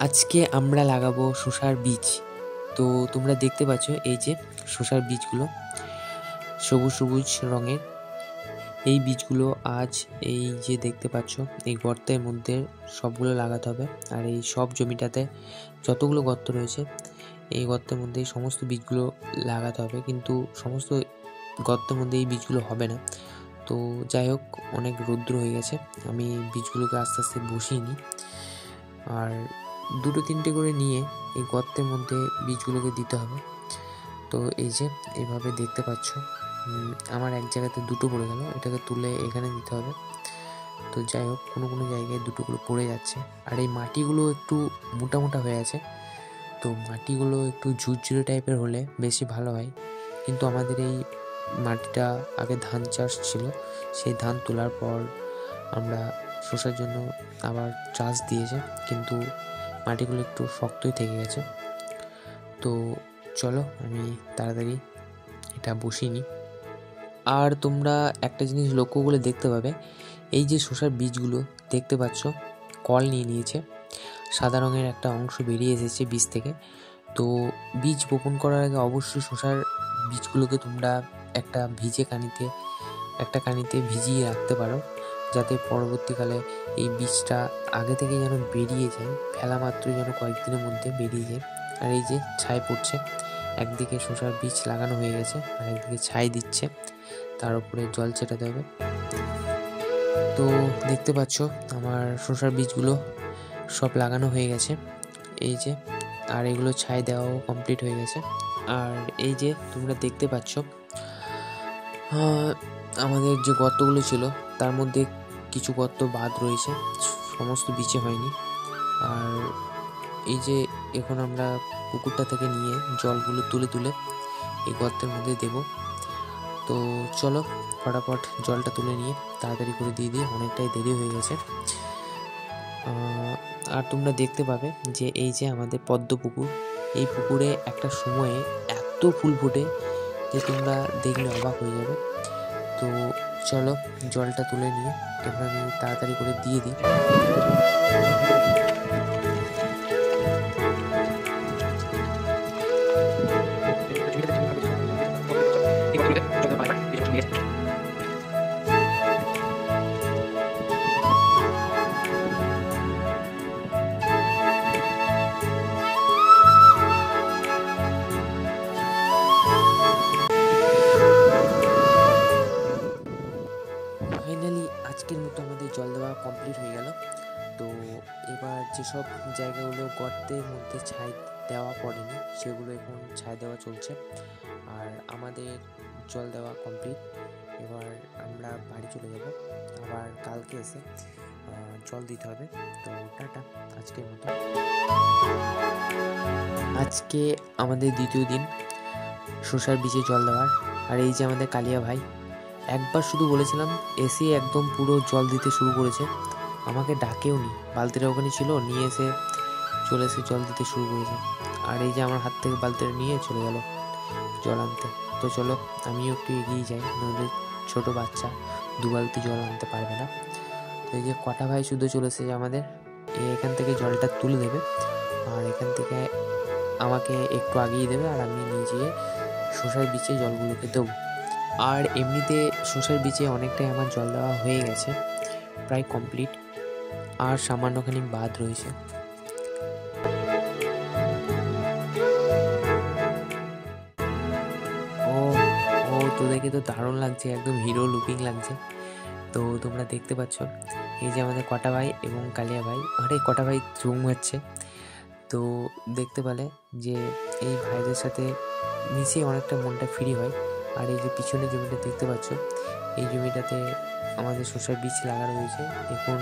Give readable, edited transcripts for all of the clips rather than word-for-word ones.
আজকে আমরা লাগাবো শসার বীজ। তো তোমরা দেখতে পাচ্ছ এই যে শসার বীজগুলো সবুজ সবুজ রঙের। এই বীজগুলো আজ এই যে দেখতে পাচ্ছ এই গর্তের মধ্যে সবগুলো লাগাতে হবে। আর এই সব জমিটাতে যতগুলো গর্ত রয়েছে এই গর্তের মধ্যে এই সমস্ত বীজগুলো লাগাতে হবে, কিন্তু সমস্ত গর্তের মধ্যে এই বীজগুলো হবে না। তো যাই হোক, অনেক রৌদ্র হয়ে গেছে, আমি বীজগুলোকে আস্তে আস্তে বসিয়ে নিই। আর দুটো তিনটে করে নিয়ে এই গর্তের মধ্যে বীজগুলোকে দিতে হবে। তো এই যে এইভাবে দেখতে পাচ্ছ আমার এক জায়গাতে দুটো পড়ে গেল, এটাকে তুলে এখানে দিতে হবে। তো যাই হোক, কোনো কোনো জায়গায় দুটো করে পড়ে যাচ্ছে। আর এই মাটিগুলো একটু মোটা মোটা হয়ে আছে, তো মাটিগুলো একটু ঝুরঝুরে টাইপের হলে বেশি ভালো হয়। কিন্তু আমাদের এই মাটিটা আগে ধান চাষ ছিল, সেই ধান তোলার পর আমরা শসার জন্য আবার চাষ দিয়েছে, কিন্তু মাটিগুলো একটু শক্তই থেকে গেছে। তো চলো আমি তাড়াতাড়ি এটা বসিয়ে নিই। আর তোমরা একটা জিনিস লক্ষ্য করে দেখতে পাবে, এই যে শসার বীজগুলো দেখতে পাচ্ছ কল নিয়ে নিয়েছে, সাদা রঙের একটা অংশ বেরিয়ে এসেছে বীজ থেকে। তো বীজ বপন করার আগে অবশ্যই শসার বীজগুলোকে তোমরা একটা কানিতে ভিজিয়ে রাখতে পারো, যাতে পরবর্তীকালে এই বীজটা আগে থেকে যেন বেরিয়ে যায়, ফেলা মাত্রই যেন কয়েকদিনের মধ্যে বেরিয়ে যায়। আর এই যে ছাই পড়ছে, একদিকে শসার বীজ লাগানো হয়ে গেছে আর একদিকে ছাই দিচ্ছে, তার উপরে জল ছেটাতে হবে। তো দেখতে পাচ্ছ আমার শসার বীজগুলো সব লাগানো হয়ে গেছে এই যে, আর এগুলো ছাই দেওয়াও কমপ্লিট হয়ে গেছে। আর এই যে তোমরা দেখতে পাচ্ছ আমাদের যে গর্তগুলো ছিল তার মধ্যে কিছু গর্ত বাদ রয়েছে, সমস্ত বিচে হয়নি। আর এই যে এখন আমরা পুকুরটা থেকে নিয়ে জলগুলো তুলে তুলে এই গর্তের মধ্যে দেব। তো চলো ফটাফট জলটা তুলে নিয়ে তাড়াতাড়ি করে দিয়ে দিই, অনেকটাই দেরি হয়ে গেছে। আর তোমরা দেখতে পাবে যে এই যে আমাদের পদ্ম পুকুর, এই পুকুরে একটা সময়ে এত ফুল ফোটে যে তোমরা দেখলে অবাক হয়ে যাবে। তো চলো জলটা তুলে নিয়ে এবার আমি তাড়াতাড়ি করে দিয়ে দিই। ফাইনালি আজকের মতো আমাদের জল দেওয়া কমপ্লিট হয়ে গেল। তো এবার যেসব জায়গাগুলো গর্তের মধ্যে ছাই দেওয়া পড়েনি সেগুলো এখন ছাই দেওয়া চলছে। আর আমাদের জল দেওয়া কমপ্লিট, এবার আমরা বাড়ি চলে যাব, আবার কালকে এসে জল দিতে হবে। তো টাটা আজকের মতো। আজকে আমাদের দ্বিতীয় দিন শসার বীজে জল দেওয়ার। আর এই যে আমাদের কালিয়া ভাই, একবার শুধু বলেছিলাম এসে একদম পুরো জল দিতে শুরু করেছে, আমাকে ডাকেও নি, বালতিটা ওখানে ছিল, নিয়ে এসে চলে এসে জল দিতে শুরু করেছে। আর এই যে আমার হাত থেকে বালতিটা নিয়ে চলে গেল জল আনতে। তো চলো আমিও একটু এগিয়ে যাই, নইলে ছোটো বাচ্চা 2 বালতি জল আনতে পারবে না। তো এই যে কটা ভাই শুধু চলে এসেছে আমাদের, এখান থেকে জলটা তুলে দেবে আর এখান থেকে আমাকে একটু আগিয়ে দেবে, আর আমি নিজে শসার বীজে জলগুলোকে দেবো। আর এমনিতে শসার বীজে অনেকটাই আমার জল দেওয়া হয়ে গেছে, প্রায় কমপ্লিট, আর সামান্যখানি বাদ রয়েছে। ও ও তো দেখে তো দারুণ লাগছে, একদম হিরো লুকিং লাগছে। তো তোমরা দেখতে পাচ্ছ এই যে আমাদের কটা ভাই এবং কালিয়া ভাই, আরে কটা ভাই চুম হচ্ছে। তো দেখতে পেলে যে এই ভাইদের সাথে মিশে অনেকটা মনটা ফ্রি হয়। আর এই যে পিছনে জমিটা দেখতে পাচ্ছ, এই জমিটাতে আমাদের শসার বীজ লাগানো হয়েছে। এখন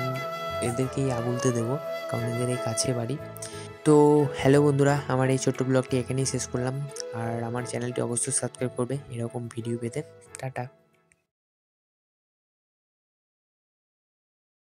এদেরকেই আগুলতে দেবো, কারণ এদের এই কাছে বাড়ি। তো হ্যালো বন্ধুরা, আমার এই ছোট্ট ব্লগটি এখানেই শেষ করলাম। আর আমার চ্যানেলটি অবশ্যই সাবস্ক্রাইব করবে এরকম ভিডিও পেতে। টাটা।